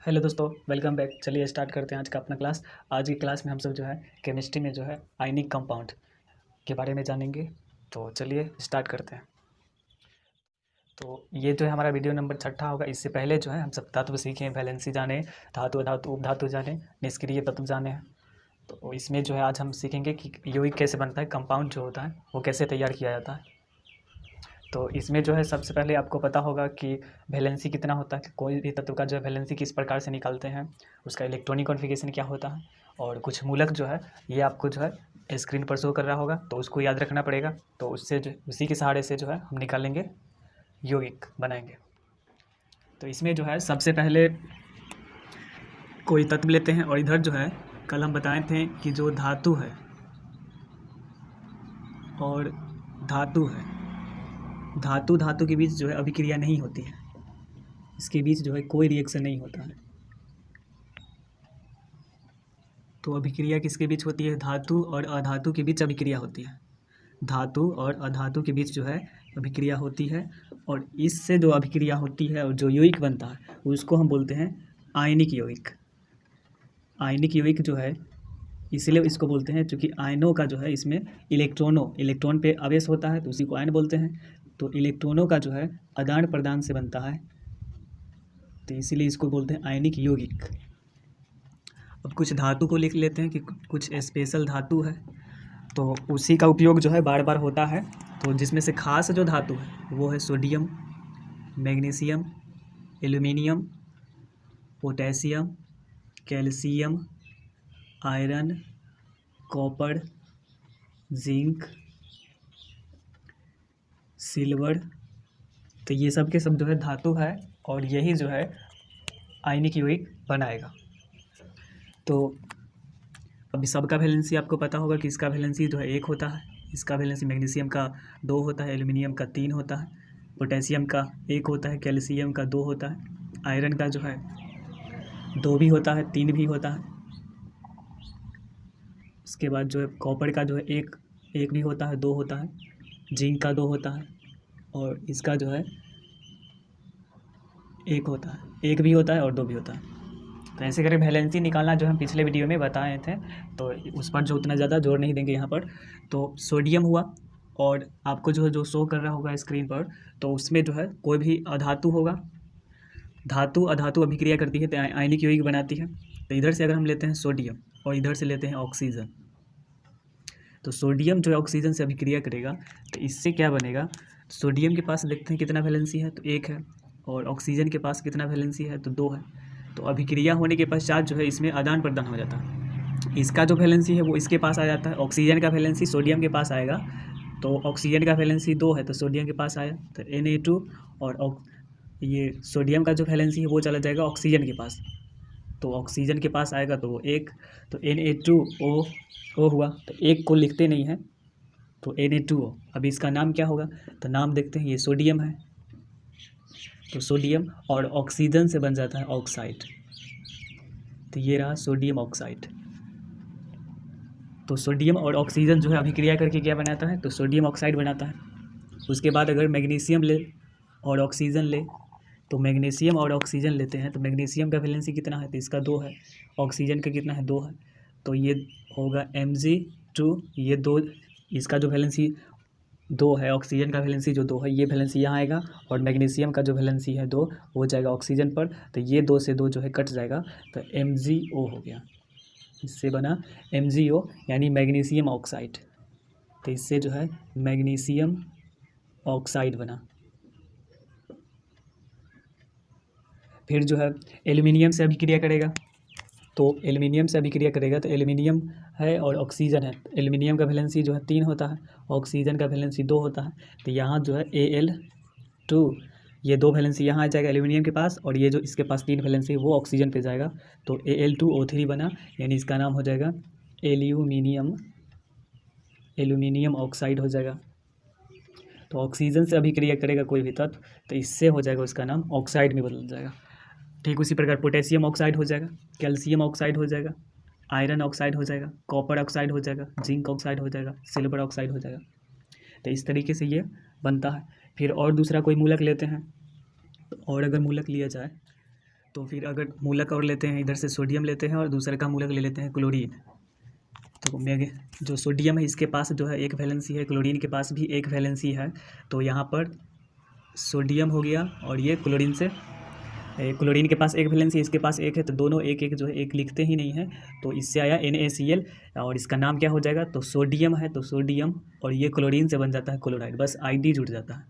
Hello दोस्तों, welcome back. चलिए start करते हैं आज का अपना क्लास। आज की क्लास में हम सब जो है केमिस्ट्री में जो है आयनिक कंपाउंड के बारे में जानेंगे। तो चलिए स्टार्ट करते हैं। तो ये जो है हमारा वीडियो नंबर 6 होगा। इससे पहले जो है हम सब तत्व सीखे, वैलेंसी जाने, धातु धातु उपधातु जाने, निष्क्रिय तत्व जाने हैं। तो इसमें जो है आज हम सीखेंगे कि यौगिक कैसे बनता है, कंपाउंड जो होता है वो कैसे तैयार किया जाता है। तो इसमें जो है सबसे पहले आपको पता होगा कि वैलेंसी कितना होता है, कि कोई भी तत्व का जो है वैलेंसी किस प्रकार से निकालते हैं, उसका इलेक्ट्रॉनिक कॉन्फ़िगरेशन क्या होता है, और कुछ मूलक जो है ये आपको जो है स्क्रीन पर शो कर रहा होगा, तो उसको याद रखना पड़ेगा। तो उससे जो उसी के सहारे से जो है हम निकालेंगे, यौगिक बनाएंगे। तो इसमें जो है सबसे पहले कोई तत्व लेते हैं, और इधर जो है कल हम बताए थे कि जो धातु है और धातु है, धातु धातु के बीच जो है अभिक्रिया नहीं होती है, इसके बीच जो है कोई रिएक्शन नहीं होता है। तो अभिक्रिया किसके बीच होती है? धातु और अधातु के बीच अभिक्रिया होती है। धातु और अधातु के बीच जो है अभिक्रिया होती है, और इससे जो अभिक्रिया होती है और जो यौगिक बनता है उसको हम बोलते हैं आयनिक यौगिक। आयनिक यौगिक जो है इसलिए इसको बोलते हैं क्योंकि आयनों का जो है इसमें इलेक्ट्रॉन पे आवेश होता है, तो उसी को आयन बोलते हैं। तो इलेक्ट्रॉनों का जो है आदान प्रदान से बनता है, तो इसीलिए इसको बोलते हैं आयनिक यौगिक। अब कुछ धातु को लिख लेते हैं कि कुछ स्पेशल धातु है, तो उसी का उपयोग जो है बार बार होता है। तो जिसमें से खास जो धातु है वो है sodium, magnesium, aluminium, potassium, calcium, iron, copper, zinc, silver. तो ये सब के सब जो है धातु है, और यही जो है आयनिक यौगिक बनाएगा। तो अभी सबका वैलेंसी आपको पता होगा कि इसका वैलेंसी जो है 1 होता है, इसका वैलेंसी मैग्नीशियम का 2 होता है, एल्युमिनियम का 3 होता है, पोटेशियम का 1 होता है, कैल्शियम का 2 होता है, आयरन का जो है 2 भी होता है, 3 भी होता है। उसके बाद जो है कॉपर का जो है एक भी होता है, 2 होता है, जिंक का 2 होता है, और इसका जो है 1 होता है, 1 भी होता है और 2 भी होता है। तो ऐसे करके वैलेंसी निकालना जो हम पिछले वीडियो में बताए थे, तो उस पर जो उतना ज़्यादा जोर नहीं देंगे यहाँ पर। तो सोडियम हुआ, और आपको जो है जो शो कर रहा होगा स्क्रीन पर, तो उसमें जो है कोई भी अधातु होगा, धातु अधातु अभिक्रिया करती है तो आयनिक यौगिक बनाती है। तो इधर से अगर हम लेते हैं सोडियम और इधर से लेते हैं ऑक्सीजन, तो सोडियम जो है ऑक्सीजन से अभिक्रिया करेगा, तो इससे क्या बनेगा? सोडियम के पास देखते हैं कितना वैलेंसी है, तो 1 है, और ऑक्सीजन के पास कितना वैलेंसी है, तो 2 है। तो अभिक्रिया होने के पश्चात जो है इसमें आदान प्रदान हो जाता है। इसका जो वैलेंसी है वो इसके पास आ जाता है, ऑक्सीजन का वैलेंसी सोडियम के पास आएगा, तो ऑक्सीजन का वैलेंसी 2 है तो सोडियम के पास आया, तो Na2, और ये सोडियम का जो वैलेंसी है वो चला जाएगा ऑक्सीजन के पास, तो ऑक्सीजन के पास आएगा तो वो 1, तो Na2O हुआ। तो एक को लिखते नहीं हैं, तो Na2O। अभी इसका नाम क्या होगा? तो नाम देखते हैं, ये सोडियम है, तो सोडियम और ऑक्सीजन से बन जाता है ऑक्साइड, तो ये रहा सोडियम ऑक्साइड। तो सोडियम और ऑक्सीजन जो है अभिक्रिया करके क्या बनाता है? तो सोडियम ऑक्साइड बनाता है। उसके बाद अगर मैग्नीशियम ले और ऑक्सीजन ले, तो मैग्नीशियम और ऑक्सीजन लेते हैं, तो मैग्नीशियम का वैलेंसी कितना है? तो इसका 2 है, ऑक्सीजन का कितना है? 2 है, तो ये होगा Mg2। ये 2, इसका जो वैलेंसी 2 है, ऑक्सीजन का वैलेंसी जो 2 है, ये वैलेंसी यहाँ आएगा, और मैग्नीशियम का जो वैलेंसी है 2 हो जाएगा ऑक्सीजन पर, तो ये 2 से 2 जो है कट जाएगा, तो MgO हो गया। इससे बना MgO यानी मैग्नीशियम ऑक्साइड। तो इससे जो है मैग्नीशियम ऑक्साइड बना। फिर जो है एल्युमिनियम से अभिक्रिया करेगा, तो एल्युमिनियम से अभिक्रिया करेगा, तो एल्युमिनियम है और ऑक्सीजन है, एल्युमिनियम का वैलेंसी जो है 3 होता है, ऑक्सीजन का वैलेंसी 2 होता है, तो यहाँ जो है Al2, ये 2 वैलेंसी यहाँ आ जाएगा एल्युमिनियम के पास, और ये जो इसके पास 3 वैलेंसी वो ऑक्सीजन पे जाएगा, तो Al2O3 बना, यानी इसका नाम हो जाएगा एल्यूमिनियम ऑक्साइड हो जाएगा। तो ऑक्सीजन से अभिक्रिया करेगा कोई भी तत्व, तो इससे हो जाएगा उसका नाम ऑक्साइड में बदल जाएगा। ठीक उसी प्रकार पोटेशियम ऑक्साइड हो जाएगा, कैल्शियम ऑक्साइड हो जाएगा, आयरन ऑक्साइड हो जाएगा, कॉपर ऑक्साइड हो जाएगा, जिंक ऑक्साइड हो जाएगा, सिल्वर ऑक्साइड हो जाएगा। तो इस तरीके से ये बनता है। फिर और दूसरा कोई मूलक लेते हैं, तो और अगर मूलक लिया जाए तो फिर अगर मूलक और लेते हैं, इधर से सोडियम लेते हैं और दूसरे का मूलक ले लेते हैं क्लोरीन। तो जो सोडियम है इसके पास जो है एक वैलेंसी है, क्लोरीन के पास भी एक वैलेंसी है। तो यहाँ पर सोडियम हो गया और ये क्लोरीन से, क्लोरीन के पास एक वैलेंसी, इसके पास एक है, तो दोनों एक एक जो है एक लिखते ही नहीं है। तो इससे आया NaCl और इसका नाम क्या हो जाएगा, तो सोडियम है तो सोडियम, और ये क्लोरीन से बन जाता है क्लोराइड, बस ID जुड़ जाता है,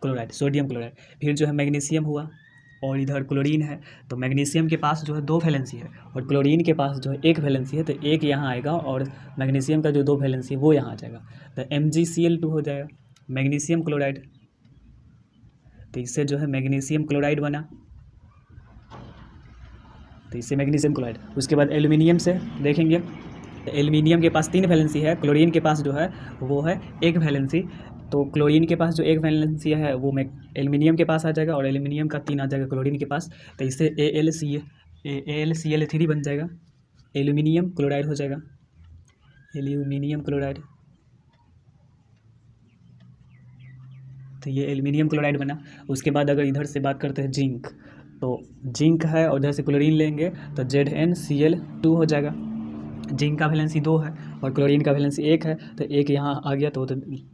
क्लोराइड, सोडियम क्लोराइड। फिर जो है मैग्नीशियम हुआ और इधर क्लोरीन है, तो मैग्नीशियम के पास जो है दो वैलेंसी है और क्लोरीन के पास जो है एक वैलेंसी है, तो एक यहाँ आएगा और मैग्नीशियम का जो दो वैलेंसी है वो यहाँ आ जाएगा, तो MgCl2 हो जाएगा, मैग्नीशियम क्लोराइड। तो इससे जो है मैग्नीशियम क्लोराइड बना, तो इससे मैग्नीशियम क्लोराइड। उसके बाद एल्युमिनियम से देखेंगे, तो एल्युमिनियम के पास तीन वैलेंसी है, क्लोरीन के पास जो है वो है एक वैलेंसी। तो क्लोरीन के पास जो एक वैलेंसी है वो एल्युमिनियम के पास आ जाएगा और एल्युमिनियम का तीन आ जाएगा क्लोरीन के पास, तो इससे AlCl3 बन जाएगा, एल्युमिनियम क्लोराइड हो जाएगा, एल्युमिनियम क्लोराइड। तो ये एल्युमिनियम क्लोराइड बना। उसके बाद अगर इधर से बात करते हैं जिंक, तो जिंक है और इधर से क्लोरीन लेंगे तो ZnCl2 हो जाएगा। जिंक का वैलेंसी 2 है और क्लोरीन का वैलेंसी 1 है, तो एक यहाँ आ गया तो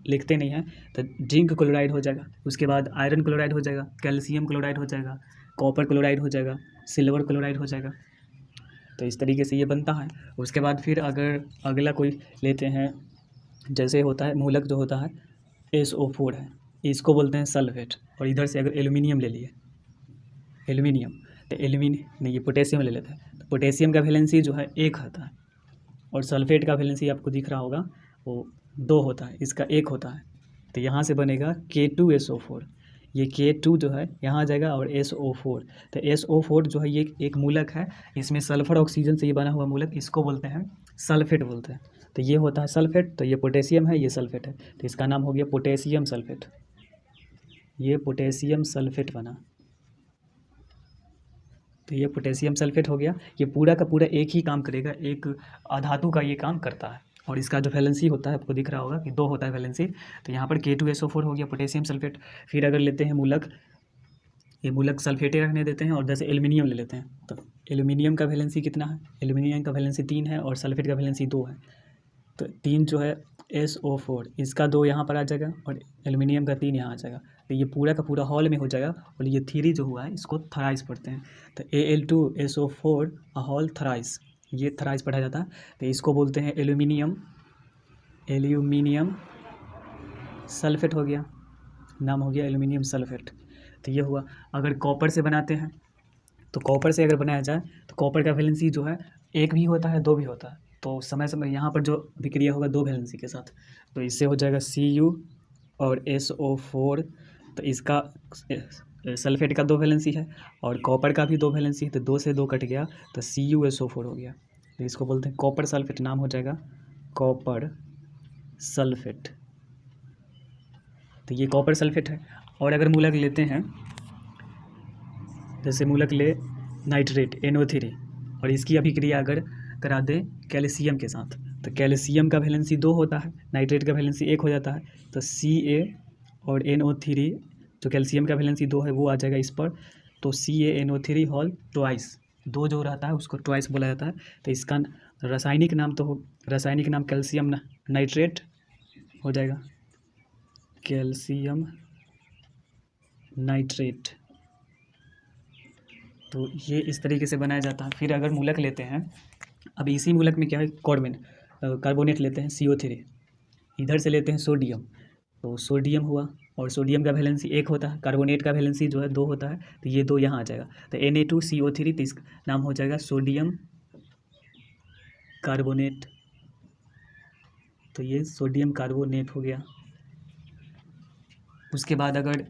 लिखते नहीं है, तो जिंक क्लोराइड हो जाएगा। उसके बाद आयरन क्लोराइड हो जाएगा, कैल्शियम क्लोराइड हो जाएगा, कॉपर क्लोराइड हो जाएगा, सिल्वर क्लोराइड हो जाएगा। तो इस तरीके से ये बनता है। उसके बाद फिर अगर अगला कोई लेते हैं, जैसे होता है मूलक जो होता है SO4 है, इसको बोलते हैं सल्फेट। और इधर से अगर एल्युमिनियम ले लिए, एल्युमिनियम, तो एल्युमिनियम नहीं, ये पोटेशियम ले लेते हैं, तो पोटेशियम का वैलेंसी जो है 1 होता है और सल्फेट का वैलेंसी आपको दिख रहा होगा वो 2 होता है, इसका 1 होता है। तो यहाँ से बनेगा K2SO4, ये K2 जो है यहाँ आ जाएगा और SO4, तो SO4 जो है ये एक मूलक है, इसमें सल्फर ऑक्सीजन से ये बना हुआ मूलक, इसको बोलते हैं सल्फेट बोलते हैं। तो ये होता है सल्फेट, तो ये पोटेशियम है, ये सल्फेट है, तो इसका नाम हो गया पोटेशियम सल्फेट, ये पोटेशियम सल्फेट बना। तो ये पोटेशियम सल्फेट हो गया। ये पूरा का पूरा एक ही काम करेगा, एक अधातु का ये काम करता है और इसका जो वैलेंसी होता है आपको दिख रहा होगा कि 2 होता है वैलेंसी। तो यहाँ पर K2SO4 हो गया पोटेशियम सल्फेट। फिर अगर लेते हैं मूलक, ये मूलक सल्फेट रखने देते हैं और जैसे एल्युमिनियम ले लेते हैं, तो एल्युमिनियम का वैलेंसी कितना है, एल्युमिनियम का वैलेंसी 3 है और सल्फेट का वैलेंसी 2 है। तो 3 जो है SO4, इसका 2 यहाँ पर आ जाएगा और एल्युमिनियम का 3 यहाँ आ जाएगा, तो ये पूरा का पूरा हॉल में हो जाएगा। और ये 3 जो हुआ है इसको थराइस पढ़ते हैं, तो Al2SO4 हॉल थराइस, ये थराइस पढ़ा जाता है। तो इसको बोलते हैं एल्युमिनियम, एल्यूमिनियम सल्फेट हो गया, नाम हो गया एल्युमिनियम सल्फेट। तो ये हुआ। अगर कॉपर से बनाते हैं, तो कॉपर से अगर बनाया जाए तो कॉपर का वैलेंसी जो है 1 भी होता है 2 भी होता है, तो समय समय यहाँ पर जो विक्रिया होगा 2 वैलेंसी के साथ, तो इससे हो जाएगा Cu और SO4। तो इसका सल्फेट का 2 वैलेंसी है और कॉपर का भी 2 वैलेंसी है, तो 2 से 2 कट गया तो CuSO4 हो गया। तो इसको बोलते हैं कॉपर सल्फेट, नाम हो जाएगा कॉपर सल्फेट। तो ये कॉपर सल्फेट है। और अगर मूलक लेते हैं, जैसे मूलक ले नाइट्रेट NO3 और इसकी अभिक्रिया अगर करा दें कैल्शियम के साथ, तो कैल्शियम का वैलेंसी 2 होता है, नाइट्रेट का वैलेंसी 1 हो जाता है, तो Ca और NO3 जो कैल्शियम का वैलेंसी 2 है वो आ जाएगा इस पर, तो CaNO3 होल ट्वाइस, 2 जो रहता है उसको ट्वाइस बोला जाता है। तो इसका रासायनिक नाम कैल्शियम नाइट्रेट हो जाएगा, कैल्शियम नाइट्रेट। तो ये इस तरीके से बनाया जाता है। फिर अगर मूलक लेते हैं, अब इसी मूलक में क्या है, कार्बोनेट लेते हैं CO3, इधर से लेते हैं सोडियम, तो सोडियम हुआ और सोडियम का वैलेंसी 1 होता है, कार्बोनेट का वैलेंसी जो है 2 होता है, तो ये 2 यहाँ आ जाएगा, तो Na2CO3, तो इसका नाम हो जाएगा सोडियम कार्बोनेट। तो ये सोडियम कार्बोनेट हो गया। उसके बाद अगर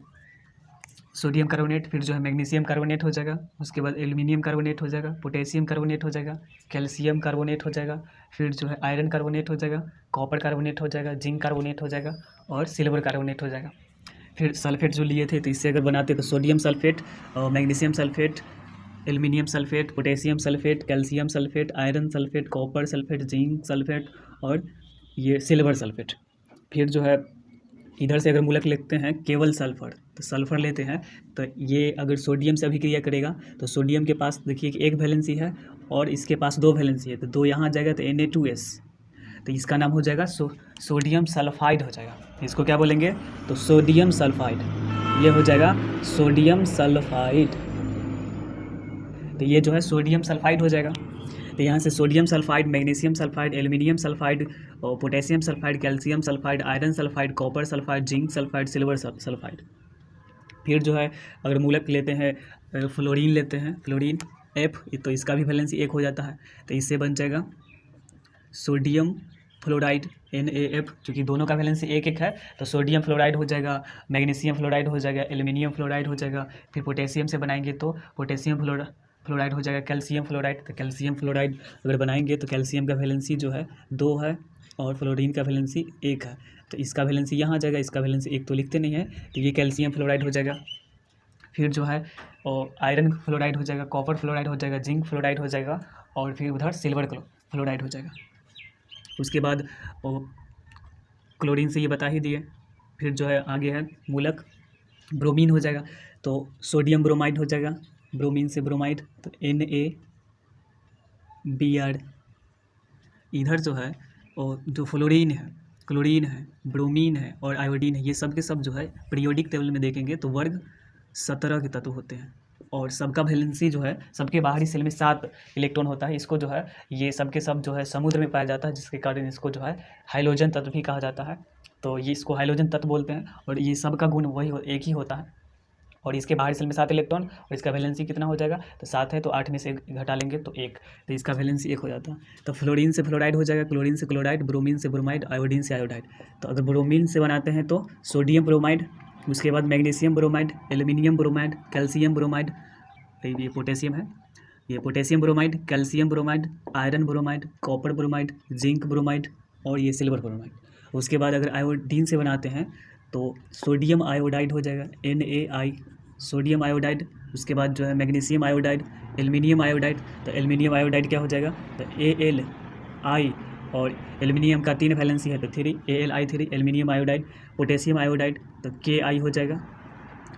सोडियम कार्बोनेट, फिर जो है मैग्नीशियम कार्बोनेट हो जाएगा, उसके बाद एल्युमिनियम कार्बोनेट हो जाएगा, पोटेशियम कार्बोनेट हो जाएगा, कैल्शियम कार्बोनेट हो जाएगा, फिर जो है आयरन कार्बोनेट हो जाएगा, कॉपर कार्बोनेट हो जाएगा, जिंक कार्बोनेट हो जाएगा और सिल्वर कार्बोनेट हो जाएगा। फिर सल्फेट जो लिए थे, तो इससे अगर बनाते तो sodium sulphate, magnesium sulphate, aluminium sulphate, potassium sulphate, calcium sulphate, iron sulphate, copper sulphate, zinc sulphate और ये सिल्वर सल्फेट। फिर जो है इधर से अगर मूलक लिखते हैं केवल सल्फर, तो सल्फ़र लेते हैं, तो ये अगर सोडियम से अभिक्रिया करेगा तो सोडियम के पास देखिए कि एक वैलेंसी है और इसके पास 2 वैलेंसी है, तो 2 यहाँ आ जाएगा तो Na2S, तो इसका नाम हो जाएगा सोडियम सल्फाइड हो जाएगा। इसको क्या बोलेंगे? तो सोडियम सल्फाइड, ये हो जाएगा सोडियम सल्फाइड। तो ये जो है सोडियम सल्फाइड हो जाएगा। तो यहाँ से sodium sulphide, magnesium sulphide, aluminium sulphide और potassium sulphide, calcium sulphide, iron sulphide, copper sulphide, zinc sulphide, silver sulphide. फिर जो है अगर मूलक लेते हैं फ्लोरीन लेते हैं, फ्लोरीन F, तो इसका भी वैलेंसी 1 हो जाता है, तो इससे बन जाएगा सोडियम फ्लोराइड NaF, क्योंकि दोनों का वैलेंसी 1-1 है, तो सोडियम फ्लोराइड हो जाएगा, मैग्नीशियम फ्लोराइड हो जाएगा, एल्युमिनियम फ्लोराइड हो जाएगा। फिर पोटेशियम से बनाएंगे तो पोटेशियम फ्लोराइड हो जाएगा, कैल्शियम फ्लोराइड। तो कैल्शियम फ्लोराइड अगर बनाएंगे तो कैल्शियम का वैलेंसी जो है 2 है और फ्लोरीन का वैलेंसी 1 है, तो इसका वैलेंसी यहाँ आ जाएगा, इसका वैलेंसी 1 तो लिखते नहीं है, तो ये कैल्शियम फ्लोराइड हो जाएगा। फिर जो है आयरन फ्लोराइड हो जाएगा, कॉपर फ्लोराइड हो जाएगा, जिंक फ्लोराइड हो जाएगा और फिर उधर सिल्वर फ्लोराइड हो जाएगा। उसके बाद क्लोरीन से ये बता ही दिए। फिर जो है आगे है मूलक ब्रोमीन हो जाएगा, तो सोडियम ब्रोमाइड हो जाएगा, ब्रोमीन से ब्रोमाइड, तो NaBr। इधर जो है और जो फ्लोरीन है, क्लोरीन है, ब्रोमीन है और आयोडीन है, ये सब के सब जो है पीरियोडिक टेबल में देखेंगे तो वर्ग 17 के तत्व होते हैं और सबका वैलेंसी जो है, सबके बाहरी सेल में 7 इलेक्ट्रॉन होता है। इसको जो है ये सब के सब जो है समुद्र में पाया जाता है, जिसके कारण इसको जो है हाइड्रोजन तत्व भी कहा जाता है। तो ये इसको हाइड्रोजन तत्व बोलते हैं और ये सब का गुण वही एक ही होता है और इसके बाहरी सेल में 7 इलेक्ट्रॉन और इसका वैलेंसी कितना हो जाएगा? तो 7 है तो 8 में से घटा लेंगे तो 1, तो इसका वैलेंसी 1 हो जाता है। तो फ्लोरीन से फ्लोराइड हो जाएगा, क्लोरीन से क्लोराइड, ब्रोमीन से ब्रोमाइड, आयोडीन से आयोडाइड। तो अगर ब्रोमीन से बनाते हैं तो सोडियम ब्रोमाइड, उसके बाद magnesium bromide, aluminium bromide, calcium bromide, ये पोटेशियम है, ये potassium bromide, calcium bromide, iron bromide, copper bromide, zinc bromide और ये सिल्वर ब्रोमाइड। उसके बाद अगर आयोडीन से बनाते हैं तो सोडियम आयोडाइड हो जाएगा, NaI, सोडियम आयोडाइड। उसके बाद जो है मैग्नीशियम आयोडाइड, एल्युमिनियम आयोडाइड, तो एल्युमिनियम आयोडाइड क्या हो जाएगा? तो AlI, और एल्युमिनियम का 3 वैलेंसी है तो 3, AlI3, aluminium iodide. Potassium iodide तो Ki हो जाएगा,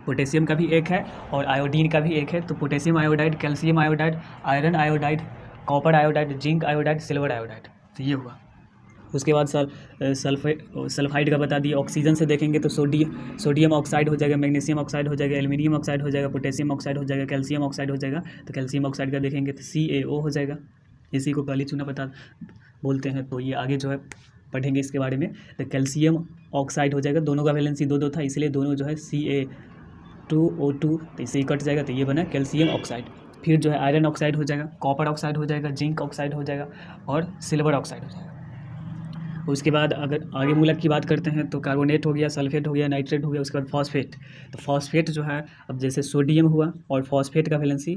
पोटेशियम का भी 1 है और आयोडीन का भी 1 है, तो potassium iodide, calcium iodide, iron iodide, copper iodide, zinc iodide, silver iodide, तो ये हुआ। उसके बाद सल्फाइड का बता दिए। ऑक्सीजन से देखेंगे तो सोडियम ऑक्साइड हो जाएगा, मैग्नीशियम ऑक्साइड हो जाएगा, एल्युमिनियम ऑक्साइड हो जाएगा, पोटेशियम ऑक्साइड हो जाएगा, कैल्शियम ऑक्साइड हो जाएगा। तो कैल्शियम ऑक्साइड का देखेंगे तो CaO हो जाएगा, इसी को काली चूना बोलते हैं। तो ये आगे जो है पढ़ेंगे इसके बारे में। तो कैल्शियम ऑक्साइड हो जाएगा, दोनों का वैलेंसी 2-2 था, इसलिए दोनों जो है Ca2O2, तो इससे कट जाएगा, तो ये बना कैल्शियम ऑक्साइड। फिर जो है आयरन ऑक्साइड हो जाएगा, कॉपर ऑक्साइड हो जाएगा, जिंक ऑक्साइड हो जाएगा और सिल्वर ऑक्साइड हो जाएगा। उसके बाद अगर आगे मूलक की बात करते हैं तो कार्बोनेट हो गया, सल्फेट हो गया, नाइट्रेट हो गया, उसके बाद फॉस्फेट। तो फॉस्फेट जो है, अब जैसे सोडियम हुआ और फॉस्फेट का वैलेंसी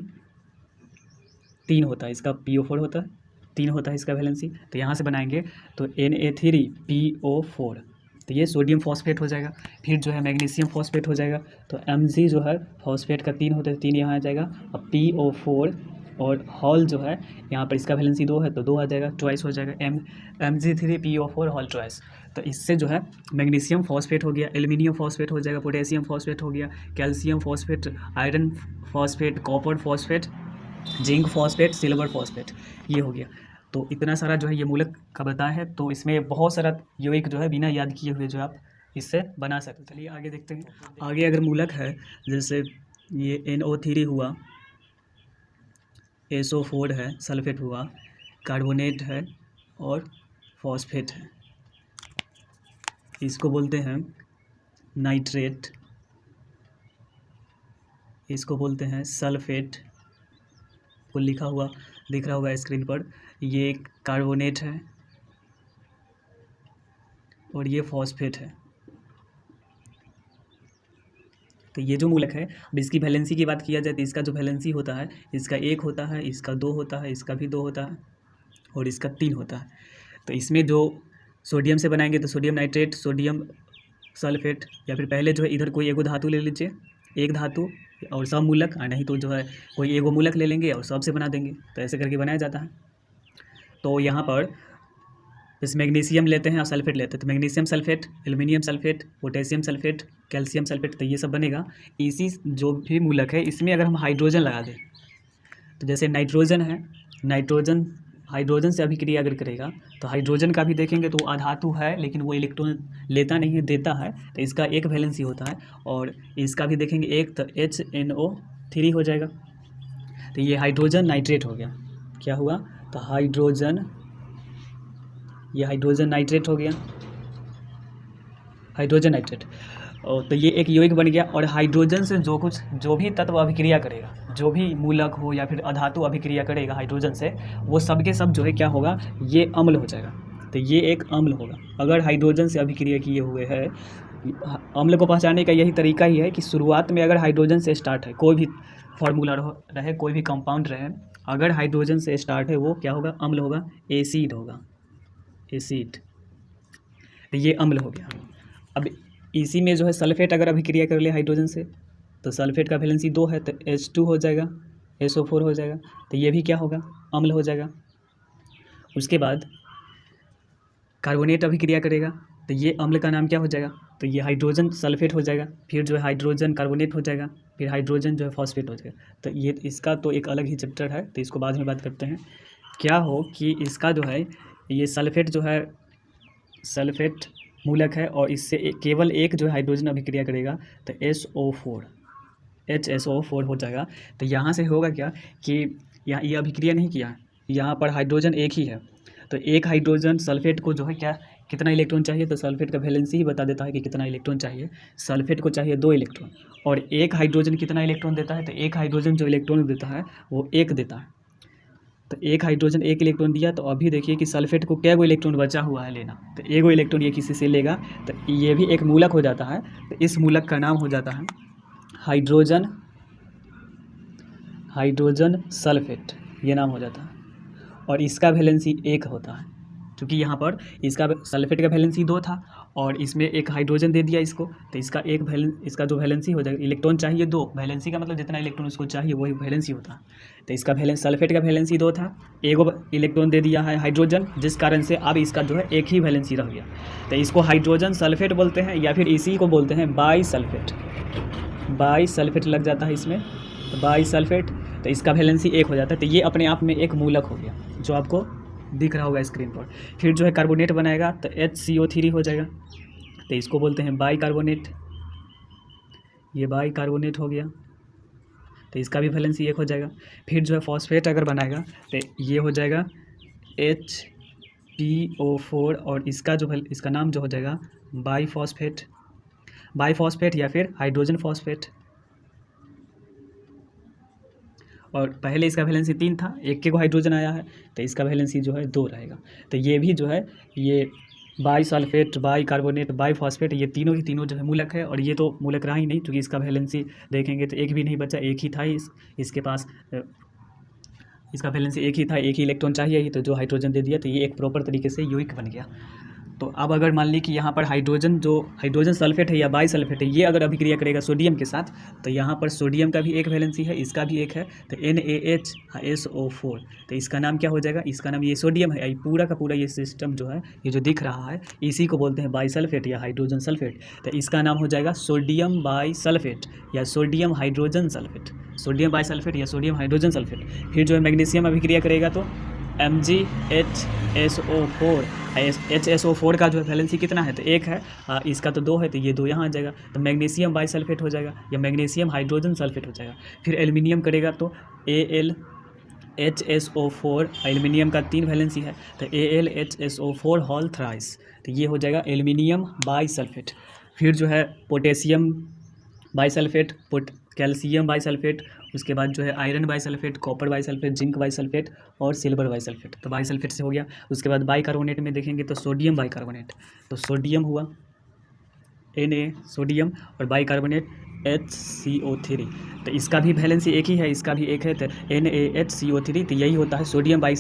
3 होता है, इसका PO4 होता है, 3 होता है इसका वैलेंसी। तो यहाँ से बनाएंगे तो Na3PO4, तो ये सोडियम फॉस्फेट हो जाएगा। फिर जो है मैग्नीशियम फॉस्फेट हो जाएगा, तो Mg जो है फॉस्फेट का 3 होता है, 3 यहाँ आ जाएगा। अब PO4 और हॉल जो है यहाँ पर इसका वैलेंसी 2 है तो 2 आ जाएगा, चॉइस हो जाएगा Mg3PO4 हॉल चॉइस। तो इससे जो है मैग्नीशियम फॉस्फेट हो गया, एल्युमिनियम फॉस्फेट हो जाएगा, पोटेशियम फॉस्फेट हो गया, calcium phosphate, iron phosphate, copper phosphate, zinc phosphate, silver phosphate, ये हो गया। तो इतना सारा जो है ये मूलक का बताया है। तो इसमें बहुत सारा यौगिक जो है बिना याद किए हुए जो आप इससे बना सकते। चलिए आगे देखते हैं। आगे अगर मूलक है जैसे ये NO3 हुआ, SO4 है, सल्फेट हुआ, कार्बोनेट है और फॉस्फेट है, इसको बोलते हैं नाइट्रेट, इसको बोलते हैं सल्फेट, को लिखा हुआ दिख रहा होगा स्क्रीन पर। ये कार्बोनेट है और ये फॉस्फेट है। तो ये जो मूलक है, अब इसकी वैलेंसी की बात किया जाए तो इसका जो वैलेंसी होता है, इसका 1 होता है, इसका 2 होता है, इसका भी 2 होता है और इसका 3 होता है। तो इसमें जो सोडियम से बनाएंगे तो सोडियम नाइट्रेट, सोडियम सल्फेट, या फिर पहले जो है इधर कोई एगो धातु ले लीजिए, एक धातु और सब मूलक, नहीं तो जो है कोई एगो मूलक ले लेंगे और सब से बना देंगे, तो ऐसे करके बनाया जाता है। तो यहाँ पर जैसे मैग्नीशियम लेते हैं और सल्फेट लेते हैं, तो magnesium sulphate, aluminium sulphate, potassium sulphate, calcium sulphate, तो ये सब बनेगा। इसी जो भी मूलक है इसमें अगर हम हाइड्रोजन लगा दें, तो जैसे नाइट्रोजन है, नाइट्रोजन हाइड्रोजन से अभिक्रिया अगर करेगा तो हाइड्रोजन का भी देखेंगे तो अधातु है, लेकिन वो इलेक्ट्रॉन लेता नहीं है, देता है, तो इसका एक वैलेंसी होता है। और इसका भी देखेंगे एक, तो HNO3 हो जाएगा। तो ये हाइड्रोजन नाइट्रेट हो गया। क्या हुआ? तो हाइड्रोजन, ये हाइड्रोजन नाइट्रेट हो गया, हाइड्रोजन नाइट्रेट। और तो ये एक यौगिक बन गया। और हाइड्रोजन से जो भी तत्व अभिक्रिया करेगा, जो भी मूलक हो या फिर अधातु अभिक्रिया करेगा हाइड्रोजन से, वो सब के सब जो है क्या होगा, ये अम्ल हो जाएगा। तो ये एक अम्ल होगा अगर हाइड्रोजन से अभिक्रिया किए हुए है। अम्ल को पहचानने का यही तरीका ही है कि शुरुआत में अगर हाइड्रोजन से स्टार्ट है, कोई भी फार्मूला रहे, कोई भी कंपाउंड रहे, अगर हाइड्रोजन से स्टार्ट है वो क्या होगा, अम्ल होगा, एसिड होगा, एसिड। तो ये अम्ल हो गया। अब इसी में जो है सल्फेट अगर अभिक्रिया कर ले हाइड्रोजन से, तो सल्फेट का वैलेंसी 2 है, तो H2 हो जाएगा, SO4 हो जाएगा, तो ये भी क्या होगा, अम्ल हो जाएगा। उसके बाद कार्बोनेट अभिक्रिया करेगा, तो ये अम्ल का नाम क्या हो जाएगा, तो ये हाइड्रोजन सल्फेट हो जाएगा, फिर जो है हाइड्रोजन कार्बोनेट हो जाएगा, फिर हाइड्रोजन जो है फॉस्फेट हो जाएगा। तो ये इसका तो एक अलग ही चैप्टर है, तो इसको बाद में बात करते हैं। क्या हो कि इसका जो है ये सल्फेट जो है, सल्फेट मूलक है और इससे केवल एक जो है हाइड्रोजन अभिक्रिया करेगा, तो SO4, HSO4 हो जाएगा। तो यहाँ से होगा क्या कि यहाँ ये अभिक्रिया नहीं किया, यहाँ पर हाइड्रोजन एक ही है, तो एक हाइड्रोजन सल्फेट को जो है क्या, कितना इलेक्ट्रॉन चाहिए, तो सल्फेट का वैलेंसी ही बता देता है कि कितना इलेक्ट्रॉन चाहिए। सल्फेट को चाहिए 2 इलेक्ट्रॉन, और एक हाइड्रोजन कितना इलेक्ट्रॉन देता है, तो एक हाइड्रोजन जो इलेक्ट्रॉन देता है वो 1 देता है। तो एक हाइड्रोजन 1 इलेक्ट्रॉन दिया, तो अभी देखिए कि सल्फेट को क्या गो इलेक्ट्रॉन बचा हुआ है लेना, तो एगो इलेक्ट्रॉन ये किसी से लेगा, तो ये भी एक मूलक हो जाता है। तो इस मूलक का नाम हो जाता है हाइड्रोजन, हाइड्रोजन सल्फेट, ये नाम हो जाता है। और इसका वैलेंसी 1 होता है, क्योंकि यहाँ पर इसका सल्फेट का वैलेंसी 2 था और इसमें एक हाइड्रोजन दे दिया इसको, तो इसका इसका जो वैलेंसी हो जाएगा, इलेक्ट्रॉन चाहिए 2, वैलेंसी का मतलब जितना इलेक्ट्रॉन उसको चाहिए वही वैलेंसी होता है। तो इसका सल्फेट का वैलेंसी 2 था, एगो इलेक्ट्रॉन दे दिया है हाइड्रोजन, जिस कारण से अब इसका जो है एक ही वैलेंसी रह गया। तो इसको हाइड्रोजन सल्फेट बोलते हैं, या फिर इसी को बोलते हैं बाई सल्फेट, बाई सल्फेट लग जाता है इसमें, तो बाई सल्फेट। तो इसका वैलेंसी 1 हो जाता है। तो ये अपने आप में एक मूलक हो गया जो आपको दिख रहा होगा स्क्रीन पर। फिर जो है कार्बोनेट बनाएगा, तो HCO3 हो जाएगा, तो इसको बोलते हैं बाई कार्बोनेट, ये बाई कार्बोनेट हो गया, तो इसका भी वैलेंसी 1 हो जाएगा। फिर जो है फॉस्फेट अगर बनाएगा, तो ये हो जाएगा HPO4, और इसका इसका नाम जो हो जाएगा बाई फॉस्फेट, बाई फॉस्फेट या फिर हाइड्रोजन फॉस्फेट। और पहले इसका वैलेंसी 3 था, एक को हाइड्रोजन आया है, तो इसका वैलेंसी जो है 2 रहेगा। तो ये भी जो है ये by sulphate, by carbonate, by phosphate, ये तीनों ही तीनों जो है मूलक है। और ये तो मूलक रहा ही नहीं, क्योंकि इसका वैलेंसी देखेंगे तो एक भी नहीं बचा, एक ही था इसके पास, इसका वैलेंसी एक ही था, एक ही इलेक्ट्रॉन चाहिए ही, तो जो हाइड्रोजन दे दिया, तो ये एक प्रॉपर तरीके से यौगिक बन गया। तो अब अगर मान ली कि यहाँ पर हाइड्रोजन जो हाइड्रोजन सल्फेट है या बाई सल्फेट है, ये अगर अभिक्रिया करेगा सोडियम के साथ, तो यहाँ पर सोडियम का भी एक वैलेंसी है, इसका भी एक है, तो NaHSO4। तो इसका नाम क्या हो जाएगा, इसका नाम ये सोडियम है। ये पूरा का पूरा ये सिस्टम जो है, ये जो दिख रहा है, इसी को बोलते हैं बाई सल्फेट या हाइड्रोजन सल्फेट। तो इसका नाम हो जाएगा सोडियम बाई सल्फेट या sodium hydrogen sulphate, sodium by sulphate या सोडियम हाइड्रोजन सल्फेट। फिर जो है मैग्नीशियम अभिक्रिया करेगा, तो MgHSO4, HSO4 का जो है वैलेंसी कितना है, तो 1 है, इसका तो 2 है, तो ये 2 यहाँ आ जाएगा, तो मैग्नीशियम बाई सल्फेट हो जाएगा या मैग्नीशियम हाइड्रोजन सल्फेट हो जाएगा। फिर एल्युमिनियम करेगा, तो AlHSO4, एल्युमिनियम का 3 वैलेंसी है, तो AlHSO4 होल थ्राइस, तो ये हो जाएगा एल्युमिनियम बाई सल्फेट। फिर जो है potassium by sulphate, calcium by sulphate, उसके बाद जो है iron by sulphate, copper by sulphate, zinc by sulphate और सिल्वर बाई सल्फेट, तो बाई सल्फेट से हो गया। उसके बाद बाई कार्बोनेट में देखेंगे तो सोडियम बाई कार्बोनेट, तो सोडियम हुआ Na सोडियम, और बाई कार्बोनेट HCO3, तो इसका भी वैलेंसी एक ही है, इसका भी एक है, तो NaHCO3। तो यही होता है सोडियम बाई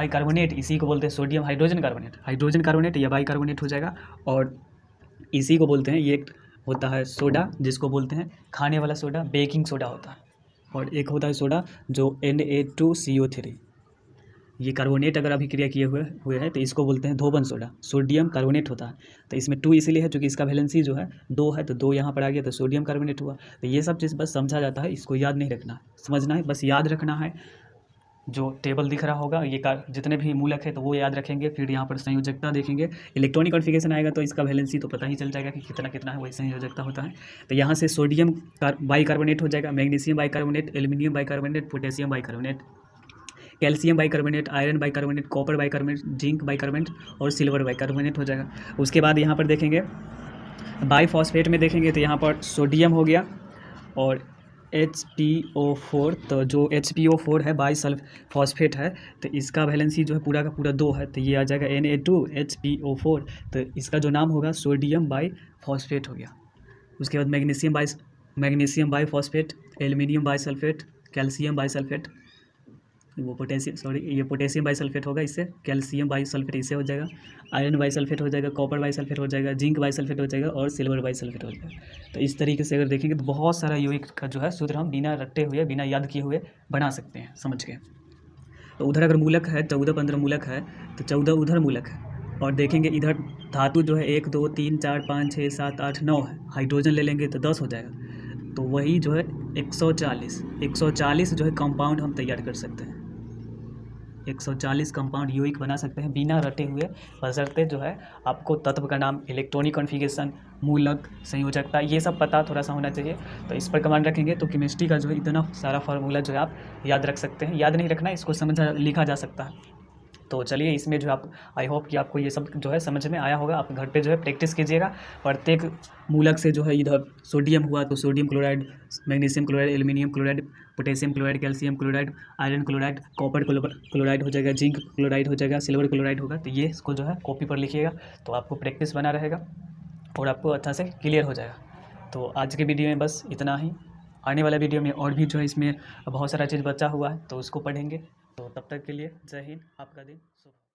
कार्बोनेट, इसी को बोलते हैं sodium hydrogen carbonate, hydrogen carbonate या बाई कार्बोनेट हो जाएगा। और इसी को बोलते हैं, ये होता है सोडा, जिसको बोलते हैं खाने वाला सोडा, बेकिंग सोडा होता है। और एक होता है सोडा जो Na2CO3, ये कार्बोनेट अगर अभिक्रिया किए हुए हुए हैं तो इसको बोलते हैं धोबन सोडा, सोडियम कार्बोनेट होता है। तो इसमें 2 इसीलिए है क्योंकि इसका वैलेंसी जो है 2 है, तो 2 यहाँ पर आ गया तो सोडियम कार्बोनेट हुआ। तो ये सब चीज़ बस समझा जाता है, इसको याद नहीं रखना, समझना है, बस याद रखना है। जो टेबल दिख रहा होगा ये का जितने भी मूलक है तो वो याद रखेंगे। फिर यहाँ पर संयोजकता देखेंगे, इलेक्ट्रॉनिक कॉन्फ़िगरेशन आएगा तो इसका वैलेंसी तो पता ही चल जाएगा कि कितना कितना है, वही संयोजकता होता है। तो यहाँ से सोडियम बाइकार्बोनेट हो जाएगा, magnesium bicarbonate, aluminium bicarbonate, potassium bicarbonate, calcium bicarbonate, iron bicarbonate, copper bicarbonate, zinc bicarbonate और सिल्वर बाइकार्बोनेट हो जाएगा। उसके बाद यहाँ पर देखेंगे बाइफॉस्फेट में देखेंगे तो यहाँ पर सोडियम हो गया और HPO4, तो जो HPO4 है बाइसल्फॉस्फेट है, तो इसका वैलेंसी जो है पूरा का पूरा 2 है, तो ये आ जाएगा Na2HPO4। तो इसका जो नाम होगा सोडियम बाइफॉस्फेट हो गया। उसके बाद magnesium biphosphate, aluminium bisulphate, calcium bisulphate, वो ये पोटेशियम बाइसल्फेट होगा, इससे कैल्शियम बाइसल्फेट इससे हो जाएगा, आयरन बाइसल्फेट हो जाएगा, कॉपर बाइसल्फेट हो जाएगा, जिंक बाइसल्फेट हो जाएगा और सिल्वर बाइसल्फेट हो जाएगा। तो इस तरीके से अगर देखेंगे तो बहुत सारा यौगिक का जो है सूत्र हम बिना रटे हुए, बिना याद किए हुए बना सकते हैं, समझ के। तो उधर अगर मूलक है 14-15 मूलक है तो 14 उधर मूलक है, और देखेंगे इधर धातु जो है 1 2 3 4 5 6 7 8 9 है, हाइड्रोजन ले लेंगे तो 10 हो जाएगा। तो वही जो है 140 जो है कंपाउंड हम तैयार कर सकते हैं, 140 कंपाउंड यौगिक बना सकते हैं बिना रटे हुए, बशर्ते जो है आपको तत्व का नाम, इलेक्ट्रॉनिक कॉन्फ़िगरेशन, मूलक, संयोजकता, ये सब पता थोड़ा सा होना चाहिए। तो इस पर कमांड रखेंगे तो केमिस्ट्री का जो है इतना सारा फार्मूला जो है आप याद रख सकते हैं। याद नहीं रखना, इसको समझा लिखा जा सकता है। तो चलिए इसमें जो आप, आई होप कि आपको ये सब जो है समझ में आया होगा। आप घर पे जो है प्रैक्टिस कीजिएगा। प्रत्येक मूलक से जो है इधर सोडियम हुआ तो sodium chloride, magnesium chloride, aluminium chloride, potassium chloride, calcium chloride, iron chloride, copper chloride हो जाएगा, जिंक क्लोराइड हो जाएगा, सिल्वर क्लोराइड होगा। तो ये इसको जो है कॉपी पर लिखिएगा तो आपको प्रैक्टिस बना रहेगा और आपको अच्छा से क्लियर हो जाएगा। तो आज के वीडियो में बस इतना ही। आने वाला वीडियो में और भी जो है इसमें बहुत सारा चीज़ बचा हुआ है तो उसको पढ़ेंगे। तो तब तक के लिए जय हिंद, आपका दिन शुभ।